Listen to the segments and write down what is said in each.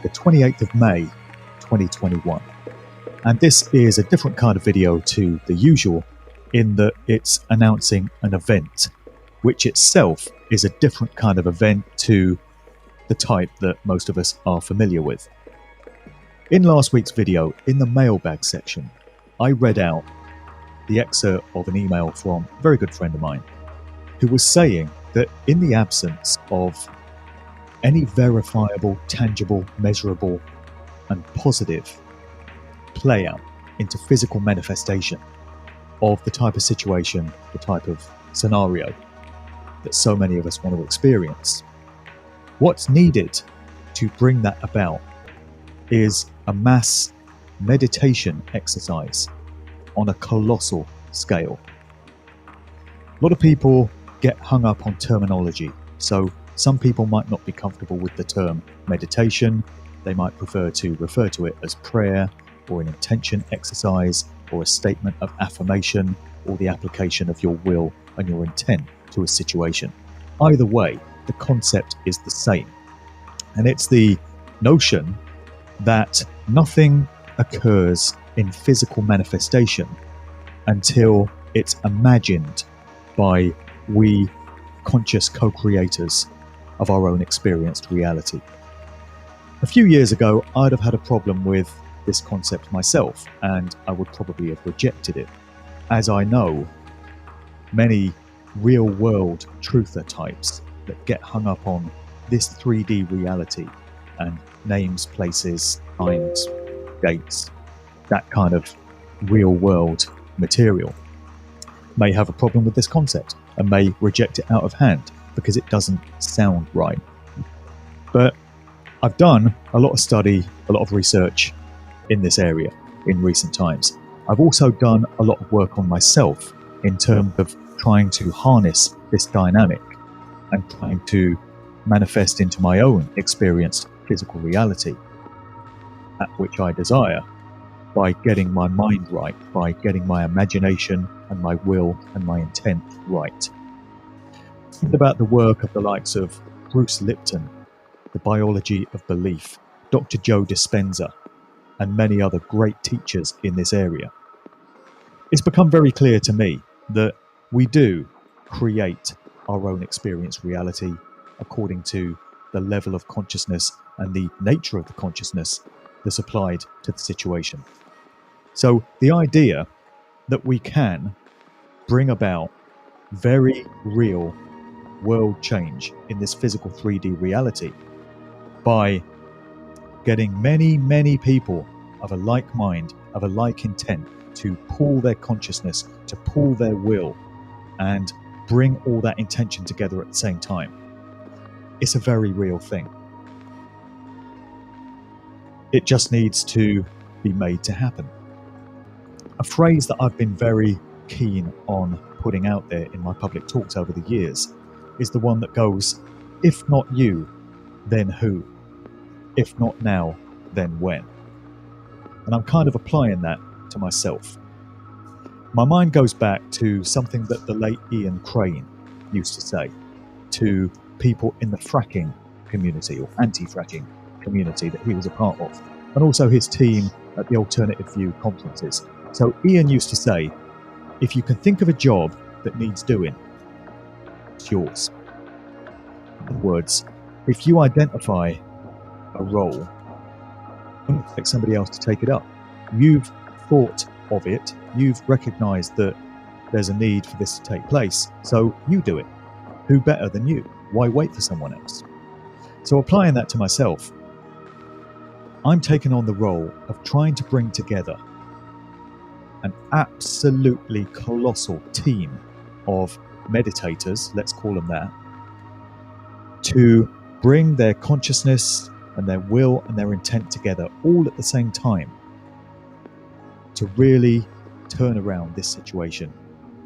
The 28th of May 2021, and this is a different kind of video to the usual in that it's announcing an event which itself is a different kind of event to the type that most of us are familiar with. In last week's video, in the mailbag section, I read out the excerpt of an email from a very good friend of mine who was saying that in the absence of any verifiable, tangible, measurable, and positive play out into physical manifestation of the type of situation, the type of scenario that so many of us want to experience, what's needed to bring that about is a mass meditation exercise on a colossal scale. A lot of people get hung up on terminology, so some people might not be comfortable with the term meditation. They might prefer to refer to it as prayer or an intention exercise or a statement of affirmation or the application of your will and your intent to a situation. Either way, the concept is the same. And it's the notion that nothing occurs in physical manifestation until it's imagined by we conscious co-creators of our own experienced reality. A few years ago, I'd have had a problem with this concept myself, and I would probably have rejected it, as I know many real-world truther types that get hung up on this 3D reality and names, places, times, dates, that kind of real-world material, may have a problem with this concept and may reject it out of hand because it doesn't sound right. But I've done a lot of study, a lot of research in this area in recent times. I've also done a lot of work on myself in terms of trying to harness this dynamic and trying to manifest into my own experienced physical reality, at which I desire, by getting my mind right, by getting my imagination and my will and my intent right. Think about the work of the likes of Bruce Lipton, The Biology of Belief, Dr. Joe Dispenza, and many other great teachers in this area. It's become very clear to me that we do create our own experience reality according to the level of consciousness and the nature of the consciousness that's applied to the situation. So the idea that we can bring about very real world change in this physical 3D reality by getting many, many people of a like mind, of a like intent, to pool their consciousness, to pool their will, and bring all that intention together at the same time. It's a very real thing. It just needs to be made to happen. A phrase that I've been very keen on putting out there in my public talks over the years is the one that goes, if not you, then who? If not now, then when? And I'm kind of applying that to myself. My mind goes back to something that the late Ian Crane used to say to people in the fracking community or anti-fracking community that he was a part of, and also his team at the Alternative View conferences. So Ian used to say, if you can think of a job that needs doing, it's yours. In other words, if you identify a role, don't expect somebody else to take it up. You've thought of it, you've recognized that there's a need for this to take place, so you do it. Who better than you? Why wait for someone else? So applying that to myself, I'm taking on the role of trying to bring together an absolutely colossal team of meditators, let's call them that, to bring their consciousness and their will and their intent together all at the same time to really turn around this situation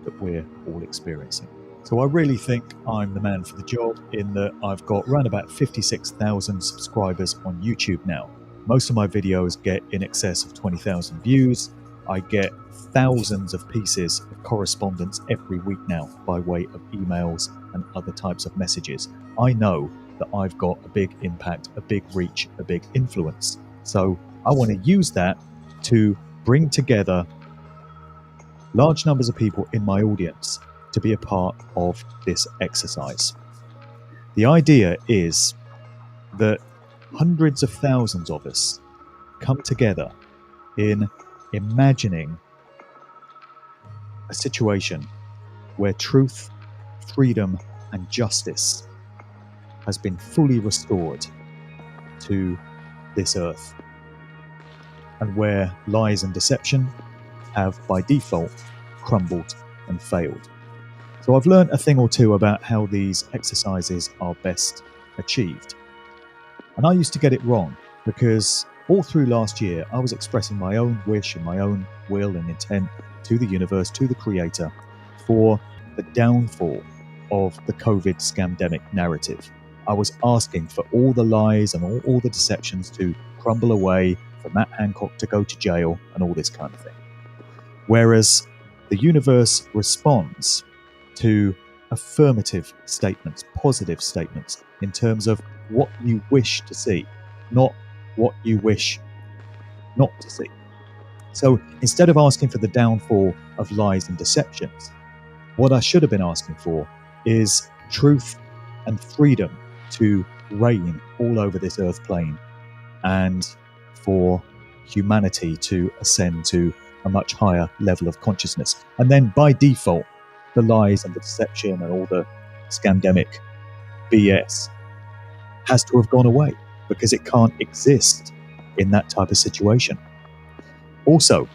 that we're all experiencing. So I really think I'm the man for the job in that I've got around about 56,000 subscribers on YouTube now. Most of my videos get in excess of 20,000 views. I get thousands of pieces of correspondence every week now by way of emails and other types of messages. I know that I've got a big impact, a big reach, a big influence. So I want to use that to bring together large numbers of people in my audience to be a part of this exercise. The idea is that hundreds of thousands of us come together in imagining a situation where truth, freedom, and justice has been fully restored to this earth, and where lies and deception have by default crumbled and failed. So I've learned a thing or two about how these exercises are best achieved. And I used to get it wrong because all through last year, I was expressing my own wish and my own will and intent to the universe, to the creator, for the downfall of the COVID scamdemic narrative. I was asking for all the lies and all the deceptions to crumble away, for Matt Hancock to go to jail and all this kind of thing. Whereas the universe responds to affirmative statements, positive statements, in terms of what you wish to see, not what you wish not to see. So instead of asking for the downfall of lies and deceptions, what I should have been asking for is truth and freedom to reign all over this earth plane, and for humanity to ascend to a much higher level of consciousness. And then by default, the lies and the deception and all the scamdemic BS has to have gone away because it can't exist in that type of situation. Also,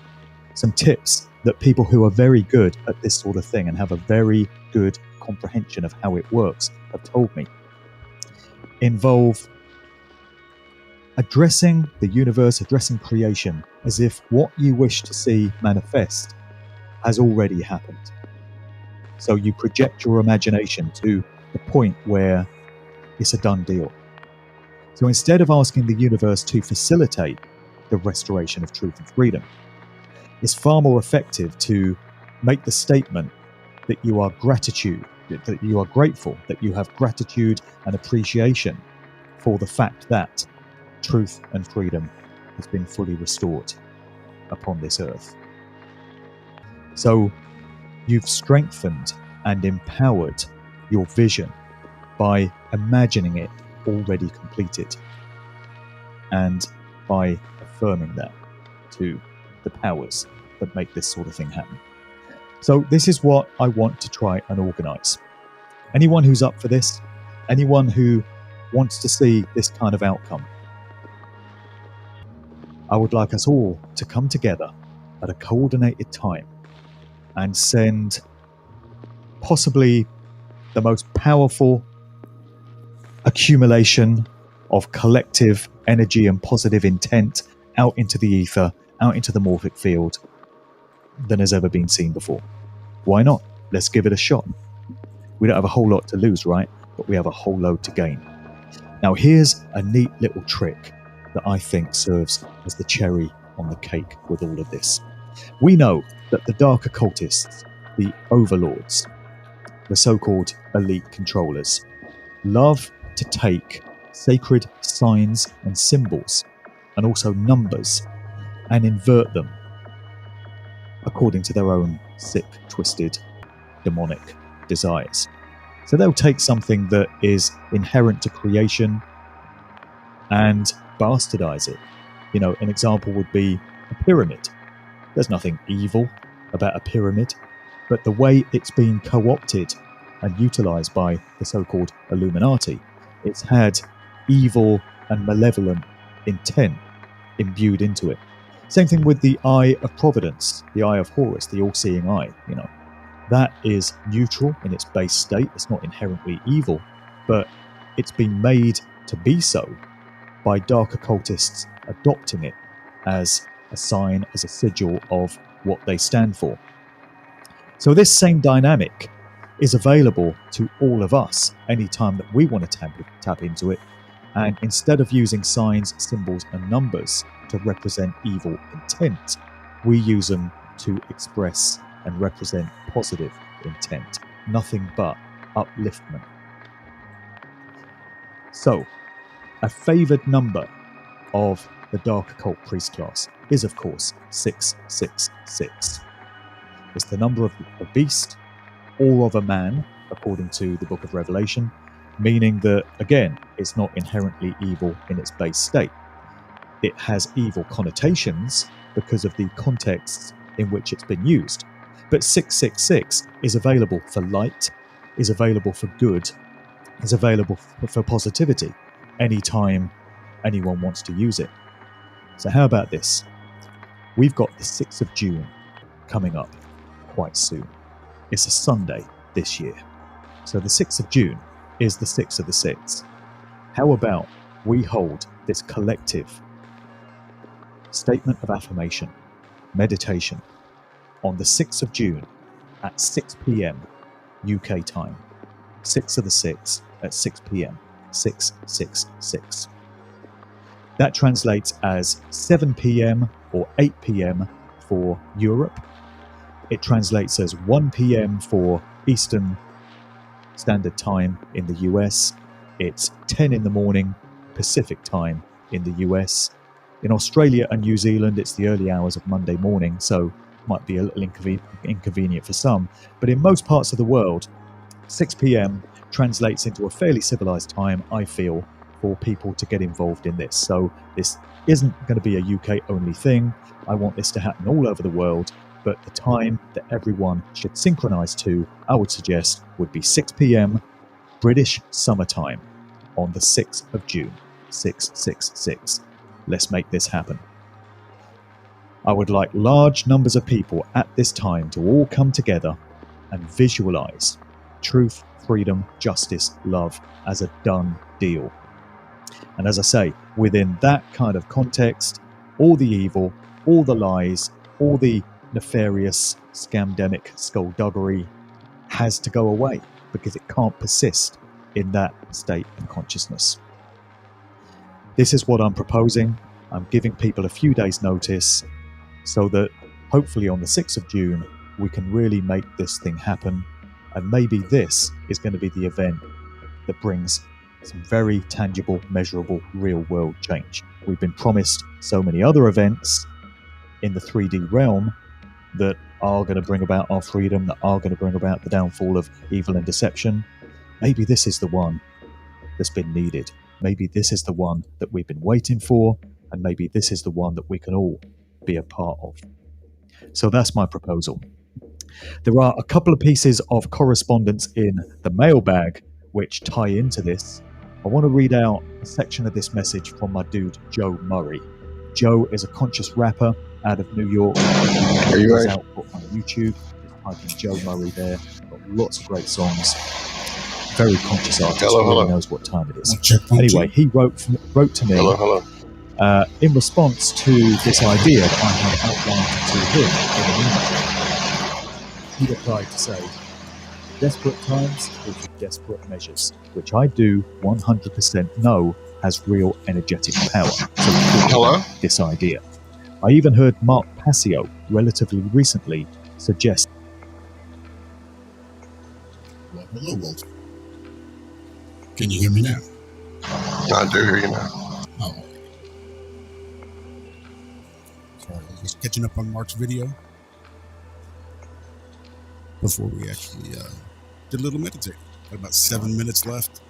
some tips that people who are very good at this sort of thing and have a very good comprehension of how it works have told me involve addressing the universe, addressing creation as if what you wish to see manifest has already happened. So you project your imagination to the point where it's a done deal. So instead of asking the universe to facilitate the restoration of truth and freedom, it's far more effective to make the statement that you are that you are grateful, that you have gratitude and appreciation for the fact that truth and freedom has been fully restored upon this earth. So you've strengthened and empowered your vision by imagining it already completed and by affirming that to the powers that make this sort of thing happen. So this is what I want to try and organize. Anyone who's up for this, anyone who wants to see this kind of outcome, I would like us all to come together at a coordinated time and send possibly the most powerful accumulation of collective energy and positive intent out into the ether, out into the morphic field than has ever been seen before. Why not? Let's give it a shot. We don't have a whole lot to lose, right? but we have a whole load to gain. Now, here's a neat little trick that I think serves as the cherry on the cake with all of this. We know that the dark occultists, the overlords, the so-called elite controllers, love to take sacred signs and symbols, and also numbers, and invert them according to their own sick, twisted, demonic desires. So they'll take something that is inherent to creation and bastardize it. You know, an example would be a pyramid. There's nothing evil about a pyramid, but the way it's been co-opted and utilized by the so-called Illuminati, it's had evil and malevolent intent imbued into it. Same thing with the Eye of Providence, the Eye of Horus, the all-seeing eye. You know, that is neutral in its base state. It's not inherently evil, but it's been made to be so by dark occultists adopting it as a sign, as a sigil of what they stand for. So this same dynamic is available to all of us anytime that we want to tap into it. And instead of using signs, symbols, and numbers to represent evil intent, we use them to express and represent positive intent. Nothing but upliftment. So, a favoured number of the dark occult priest class is, of course, 666. It's the number of a beast or of a man, according to the book of Revelation, meaning that, again, it's not inherently evil in its base state. It has evil connotations because of the contexts in which it's been used. But 666 is available for light, is available for good, is available for positivity anytime anyone wants to use it. So how about this? We've got the 6th of June coming up quite soon. It's a Sunday this year. So the 6th of June is the 6th of the 6th. How about we hold this collective statement of affirmation, meditation, on the 6th of June at 6 p.m. UK time. 6th of the 6th at 6 p.m. 666. That translates as 7 p.m. or 8 p.m. for Europe. It translates as 1 p.m. for Eastern Standard Time in the US. It's 10 in the morning Pacific Time in the US. In Australia and New Zealand, it's the early hours of Monday morning, so might be a little inconvenient for some. But in most parts of the world, 6 p.m. translates into a fairly civilized time, I feel, for people to get involved in this. So this isn't going to be a UK-only thing. I want this to happen all over the world, but the time that everyone should synchronize to, I would suggest, would be 6 p.m. British summertime on the 6th of June, 666. Let's make this happen. I would like large numbers of people at this time to all come together and visualize truth, freedom, justice, love as a done deal. And as I say, within that kind of context, all the evil, all the lies, all the nefarious, scamdemic skullduggery has to go away because it can't persist in that state of consciousness. This is what I'm proposing. I'm giving people a few days' notice so that hopefully on the 6th of June, we can really make this thing happen. And maybe this is going to be the event that brings some very tangible, measurable, real-world change. We've been promised so many other events in the 3D realm that are going to bring about our freedom, that are going to bring about the downfall of evil and deception. Maybe this is the one that's been needed. Maybe this is the one that we've been waiting for, and maybe this is the one that we can all be a part of. So that's my proposal. There are a couple of pieces of correspondence in the mailbag which tie into this. I want to read out a section of this message from my dude, Joe Murray. Joe is a conscious rapper out of New York. Are you right? Output on YouTube. Just type in Joe Murray there. Got lots of great songs. Very conscious artist. Really knows what time it is. Anyway, he wrote to me in response to this idea that I had outlined to him in an email. He replied to say, Desperate times call for desperate measures, which I do 100% know has real energetic power. So Hello? this idea. I even heard Mark Passio relatively recently suggest. Well, hello, Walter. Can you hear me now? I do hear you now. Oh, okay. Sorry, I was just catching up on Mark's video before we actually did a little meditating. Got about 7 minutes left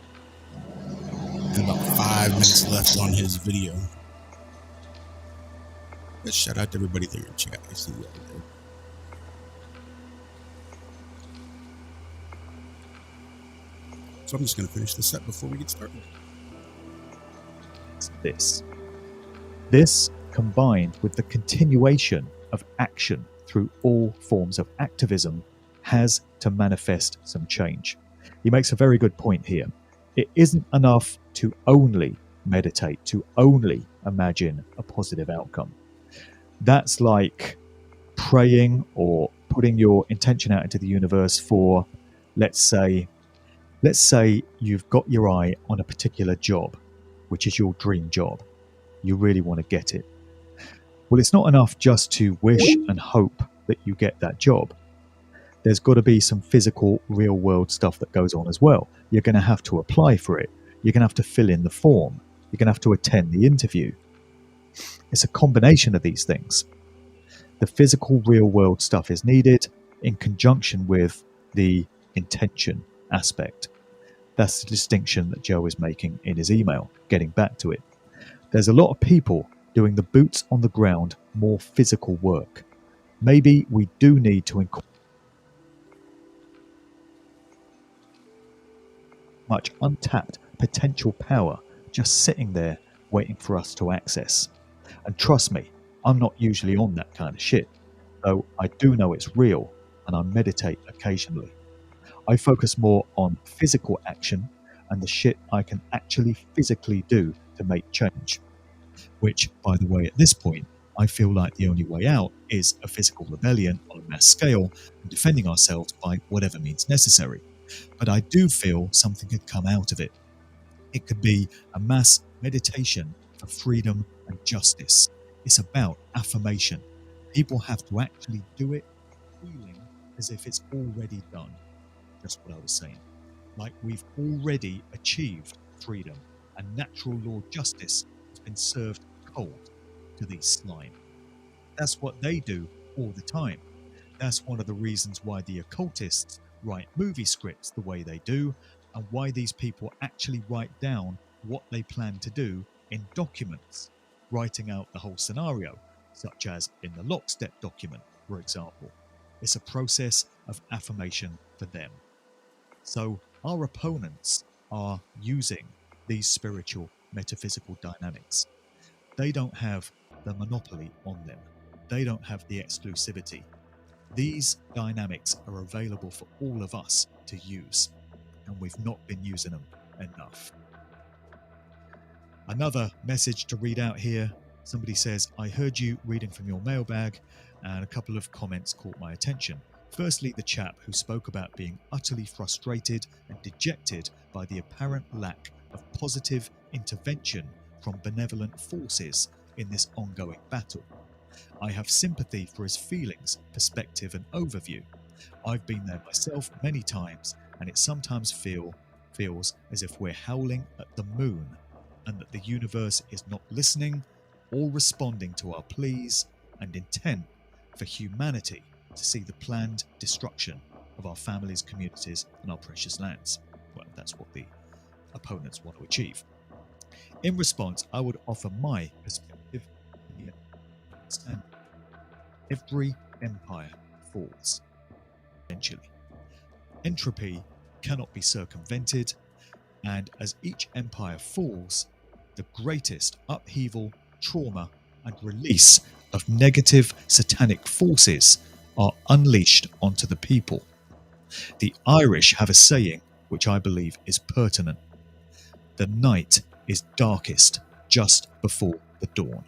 and about 5 minutes left on his video. Let's shout out to everybody there in chat. I see you all there. So I'm just going to finish this up before we get started. This, combined with the continuation of action through all forms of activism, has to manifest some change. He makes a very good point here. It isn't enough to only meditate, to only imagine a positive outcome. That's like praying or putting your intention out into the universe for, let's say you've got your eye on a particular job, which is your dream job. You really want to get it. Well, it's not enough just to wish and hope that you get that job. There's got to be some physical, real world stuff that goes on as well. You're going to have to apply for it. You're going to have to fill in the form. You're going to have to attend the interview. It's a combination of these things. The physical, real world stuff is needed in conjunction with the intention aspect. That's the distinction that Joe is making in his email, getting back to it. There's a lot of people doing the boots on the ground, more physical work. Maybe we do need to incorporate much untapped potential power just sitting there waiting for us to access. And trust me, I'm not usually on that kind of shit, though I do know it's real and I meditate occasionally. I focus more on physical action and the shit I can actually physically do to make change. Which, by the way, at this point, I feel like the only way out is a physical rebellion on a mass scale and defending ourselves by whatever means necessary. But I do feel something could come out of it. It could be a mass meditation for freedom and justice. It's about affirmation. People have to actually do it, feeling as if it's already done. Just what I was saying. Like we've already achieved freedom and natural law justice has been served cold to these slime. That's what they do all the time. That's one of the reasons why the occultists write movie scripts the way they do, and why these people actually write down what they plan to do in documents, writing out the whole scenario, such as in the lockstep document, for example. It's a process of affirmation for them. So our opponents are using these spiritual, metaphysical dynamics. They don't have the monopoly on them. They don't have the exclusivity. These dynamics are available for all of us to use, and we've not been using them enough. Another message to read out here. Somebody says, I heard you reading from your mailbag, and a couple of comments caught my attention. Firstly, the chap who spoke about being utterly frustrated and dejected by the apparent lack of positive intervention from benevolent forces in this ongoing battle. I have sympathy for his feelings, perspective and overview. I've been there myself many times, and it sometimes feels as if we're howling at the moon and that the universe is not listening or responding to our pleas and intent for humanity to see the planned destruction of our families, communities and our precious lands. Well, that's what the opponents want to achieve. In response, I would offer my perspective. Every empire falls eventually. Entropy cannot be circumvented, and as each empire falls, the greatest upheaval, trauma, and release of negative satanic forces are unleashed onto the people. The Irish have a saying which I believe is pertinent. The night is darkest just before the dawn.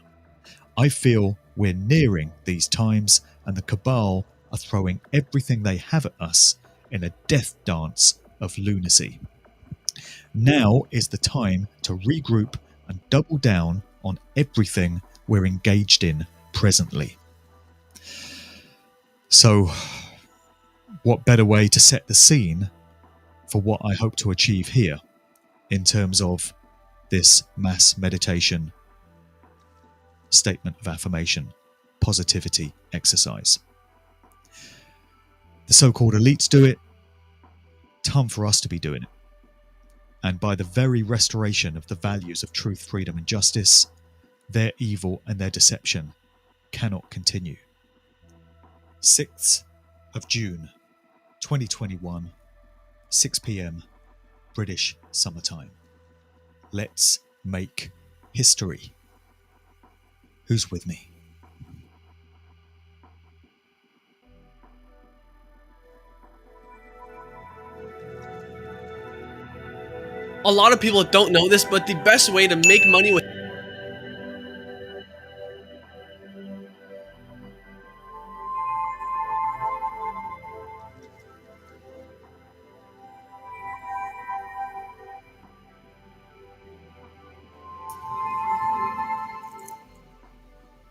I feel we're nearing these times, and the cabal are throwing everything they have at us in a death dance of lunacy. Now is the time to regroup and double down on everything we're engaged in presently. So, what better way to set the scene for what I hope to achieve here in terms of this mass meditation statement of affirmation, positivity exercise. The so-called elites do it. Time for us to be doing it. And by the very restoration of the values of truth, freedom, and justice, their evil and their deception cannot continue. 6th of June, 2021, 6 p.m. British summertime. Let's make history. Who's with me? A lot of people don't know this, but the best way to make money with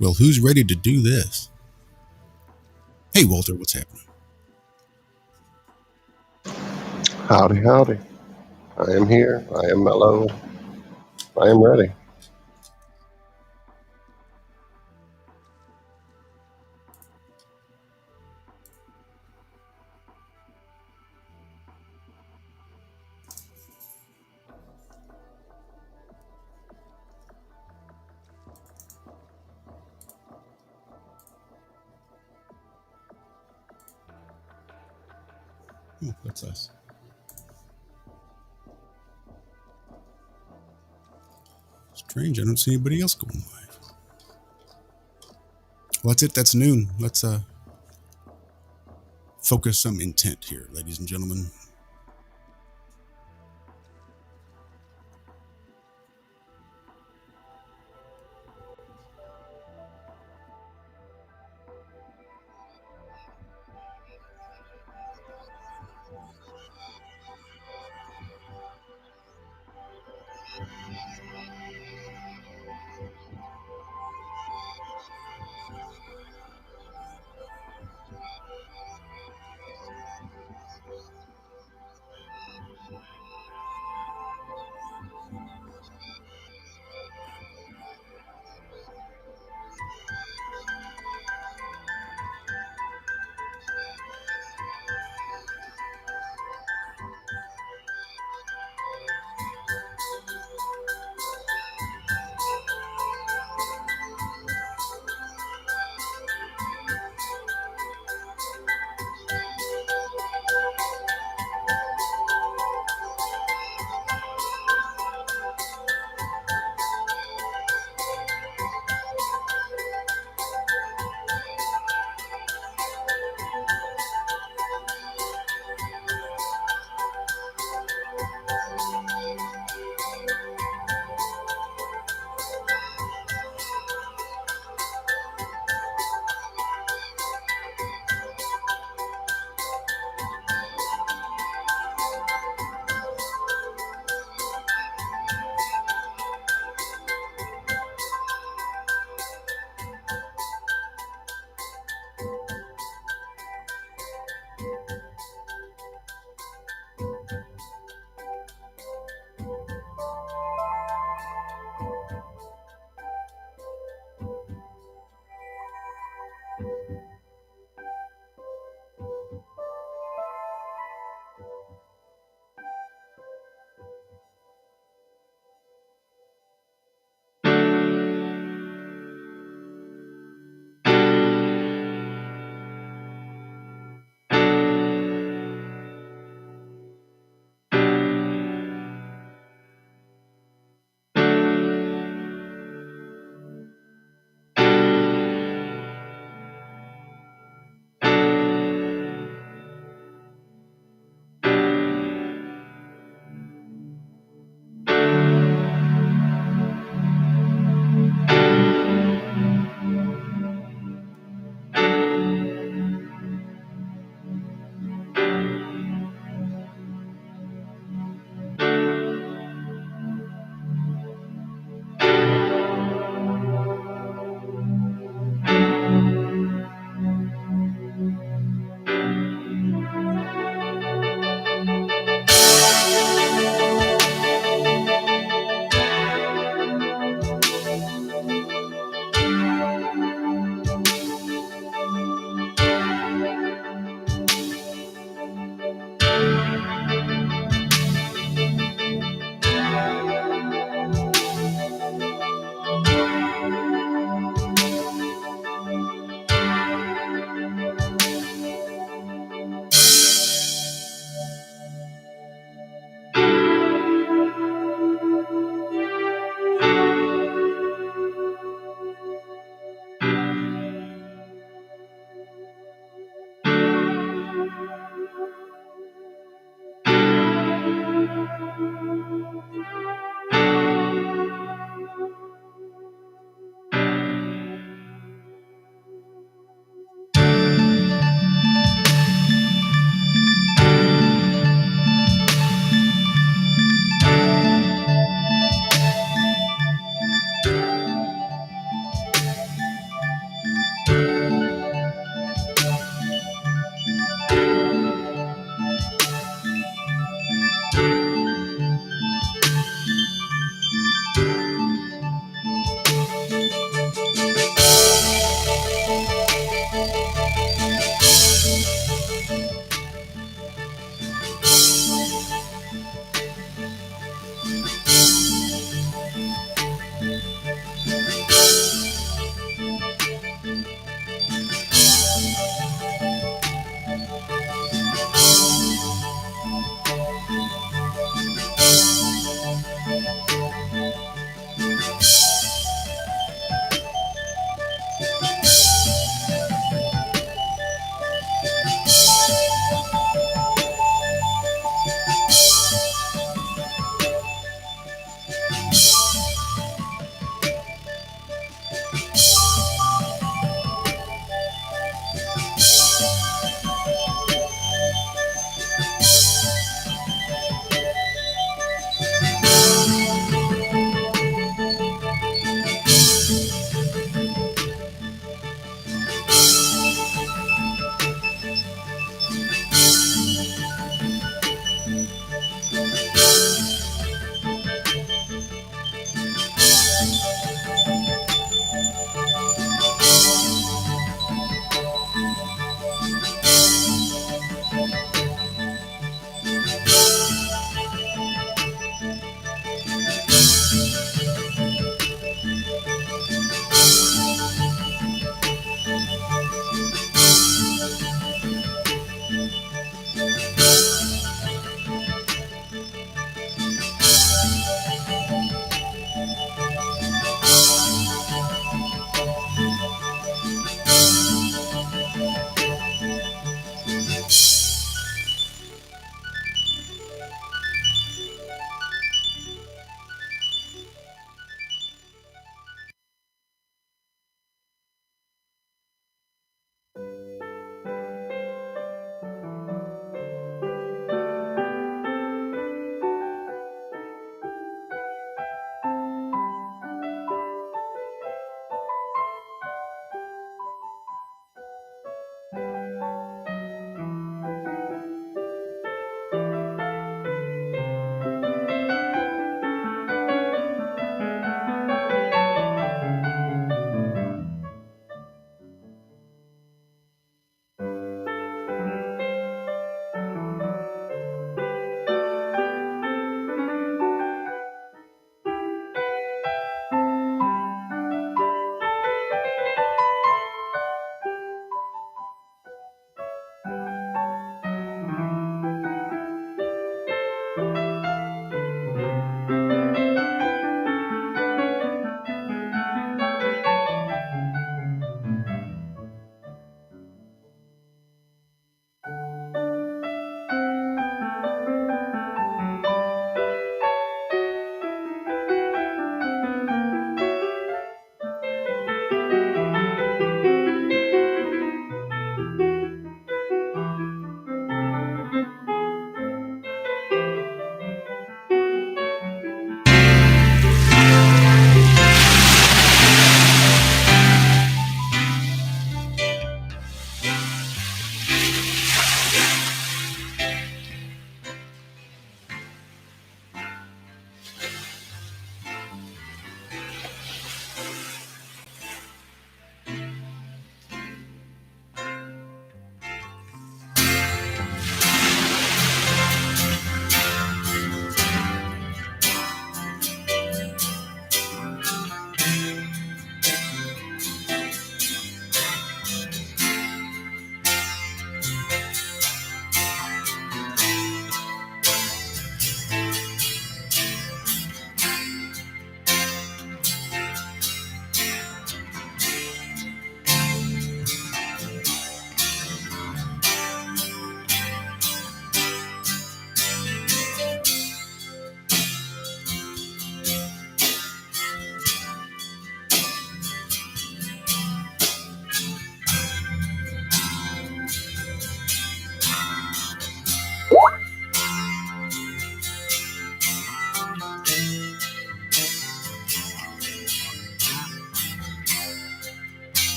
Well, who's ready to do this? Hey, Walter, what's happening? Howdy, howdy. I am here. I am mellow. I am ready. Oh, that's us. Strange, I don't see anybody else going live. Well, that's it. That's noon. Let's focus some intent here, ladies and gentlemen.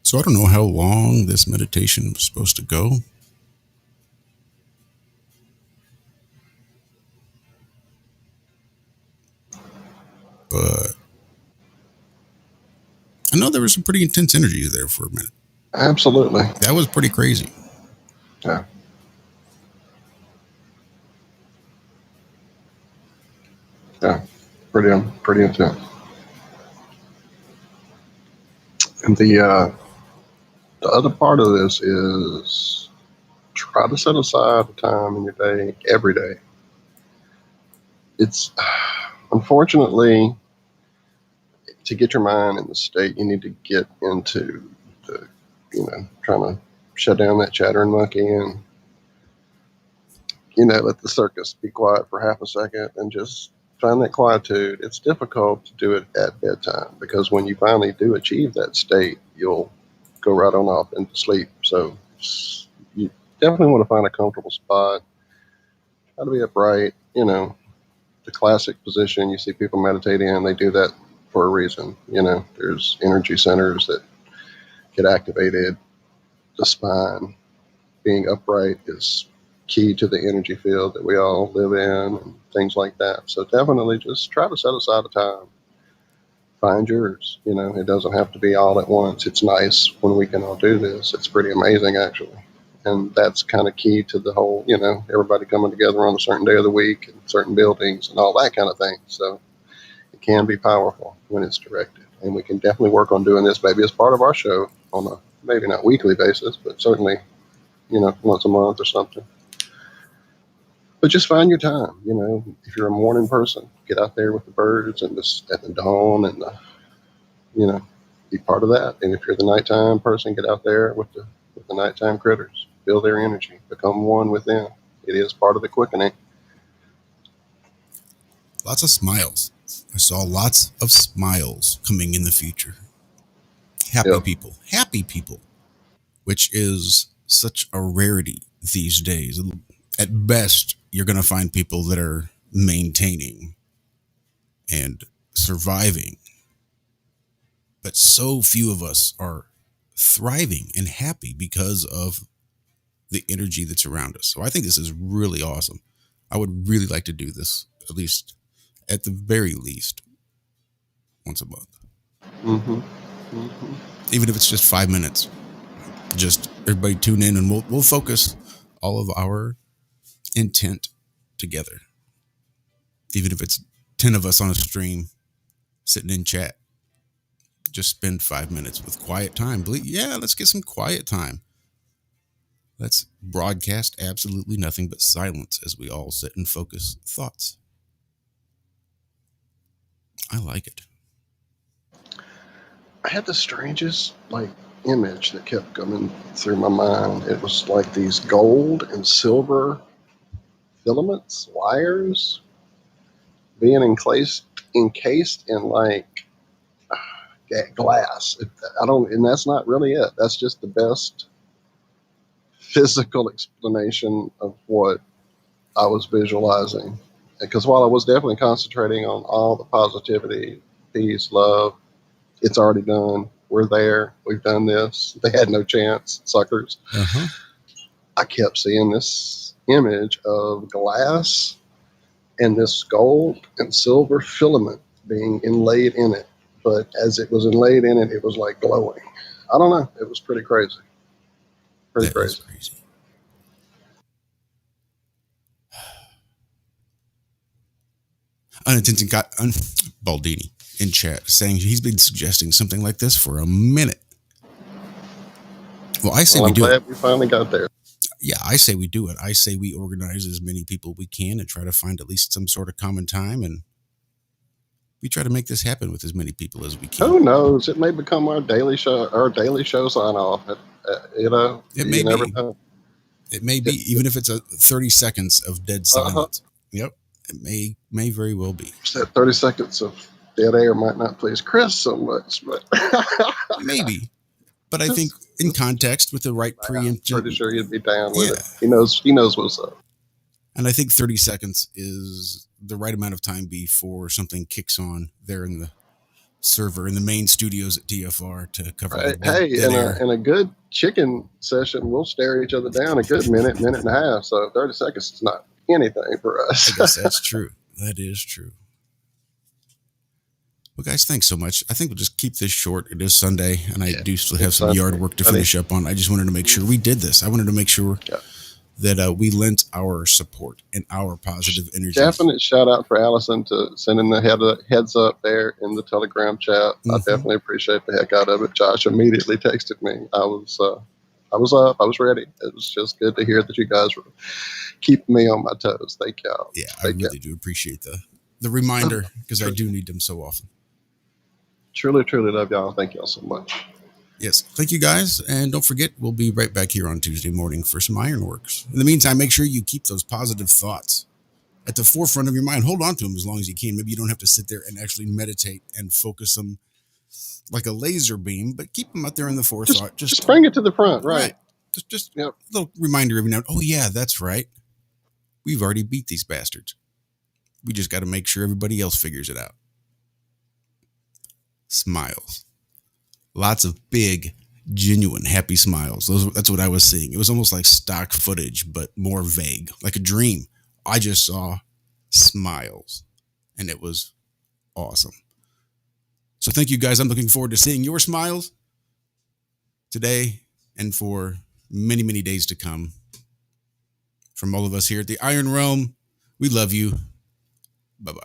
So I don't know how long this meditation was supposed to go, but I know there was some pretty intense energy there for a minute. Absolutely. That was pretty crazy. Yeah. Yeah. Pretty intense. And the other part of this is try to set aside a time in your day every day. It's unfortunately to get your mind in the state, you need to get into the, trying to shut down that chattering monkey and, let the circus be quiet for half a second and just find that quietude. It's difficult to do it at bedtime because when you finally do achieve that state, you'll go right on off into sleep. So you definitely want to find a comfortable spot. Try to be upright, the classic position you see people meditate in, they do that for a reason. There's energy centers that get activated. The spine being upright is key to the energy field that we all live in and things like that. So definitely just try to set aside a time. Find yours. It doesn't have to be all at once. It's nice when we can all do this. It's pretty amazing, actually. And that's kind of key to the whole, everybody coming together on a certain day of the week and certain buildings and all that kind of thing. So it can be powerful when it's directed. And we can definitely work on doing this maybe as part of our show on a maybe not weekly basis, but certainly, once a month or something. But just find your time. If you're a morning person, get out there with the birds and just at the dawn and be part of that. And if you're the nighttime person, get out there with the nighttime critters. Feel their energy. Become one with them. It is part of the quickening. Lots of smiles. I saw lots of smiles coming in the future. Happy people, which is such a rarity these days. At best, you're going to find people that are maintaining and surviving, but so few of us are thriving and happy because of the energy that's around us. So I think this is really awesome. I would really like to do this at the very least once a month. Mm-hmm. Mm-hmm. Even if it's just 5 minutes, just everybody tune in and we'll focus all of our intent together. Even if it's 10 of us on a stream sitting in chat, just spend 5 minutes with quiet time. Yeah, let's get some quiet time. Let's broadcast absolutely nothing but silence as we all sit and focus thoughts. I like it. I had the strangest image that kept coming through my mind. It was like these gold and silver filaments, wires, being encased in glass. And that's not really it. That's just the best physical explanation of what I was visualizing. Because while I was definitely concentrating on all the positivity, peace, love, it's already done. we're there. We've done this. They had no chance, suckers. Uh-huh. I kept seeing this image of glass and this gold and silver filament being inlaid in it. But as it was inlaid in it, it was like glowing. I don't know. It was pretty crazy. Pretty That is crazy. crazy. Unintentional got Baldini in chat saying he's been suggesting something like this for a minute. Well, I say Well, we I'm do it. glad we finally got there. Yeah, I say we do it. I say we organize as many people we can and try to find at least some sort of common time, and we try to make this happen with as many people as we can. Who knows? It may become our daily show sign off. You know, It you may never be. know. It may be, even if it's a 30 seconds of dead silence. Yep, it may very well be. That 30 seconds of dead air might not please Chris so much, but maybe. But I think in context with the right preemption, I'm pretty sure he'd be down with Yeah. it. He knows what's up. and I think 30 seconds is the right amount of time before something kicks on there in the server in the main studios at TFR to cover the Hey, dead air. in a good chicken session, we'll stare each other down a good minute and a half. So 30 seconds is not anything for us. I guess that's true. That is true. Well, guys, thanks so much. I think we'll just keep this short. It is Sunday, and I do still have some Sunday. yard work to finish up on. I just wanted to make sure we did this. I wanted to make sure that we lent our support and our positive energy. Definite shout out for Allison to sending the heads up there in the Telegram chat. I definitely appreciate the heck out of it. Josh immediately texted me. I was up. I was ready. It was just good to hear that you guys were keeping me on my toes. Thank y'all. Yeah, I really do appreciate the reminder because I do need them so often. Truly, truly love y'all. Thank y'all so much. Yes, thank you guys. And don't forget, we'll be right back here on Tuesday morning for some Ironworks. In the meantime, make sure you keep those positive thoughts at the forefront of your mind. Hold on to them as long as you can. Maybe you don't have to sit there and actually meditate and focus them like a laser beam, but keep them out there in the forethought. Just bring it to the front, right? Just a little reminder every now and then. Oh, yeah, that's right. We've already beat these bastards. We just got to make sure everybody else figures it out. Smiles. Lots of big, genuine, happy smiles. That's what I was seeing. It was almost like stock footage, but more vague, like a dream. I just saw smiles, and it was awesome. So thank you, guys. I'm looking forward to seeing your smiles today and for many, many days to come. From all of us here at the Iron Realm, we love you. Bye-bye.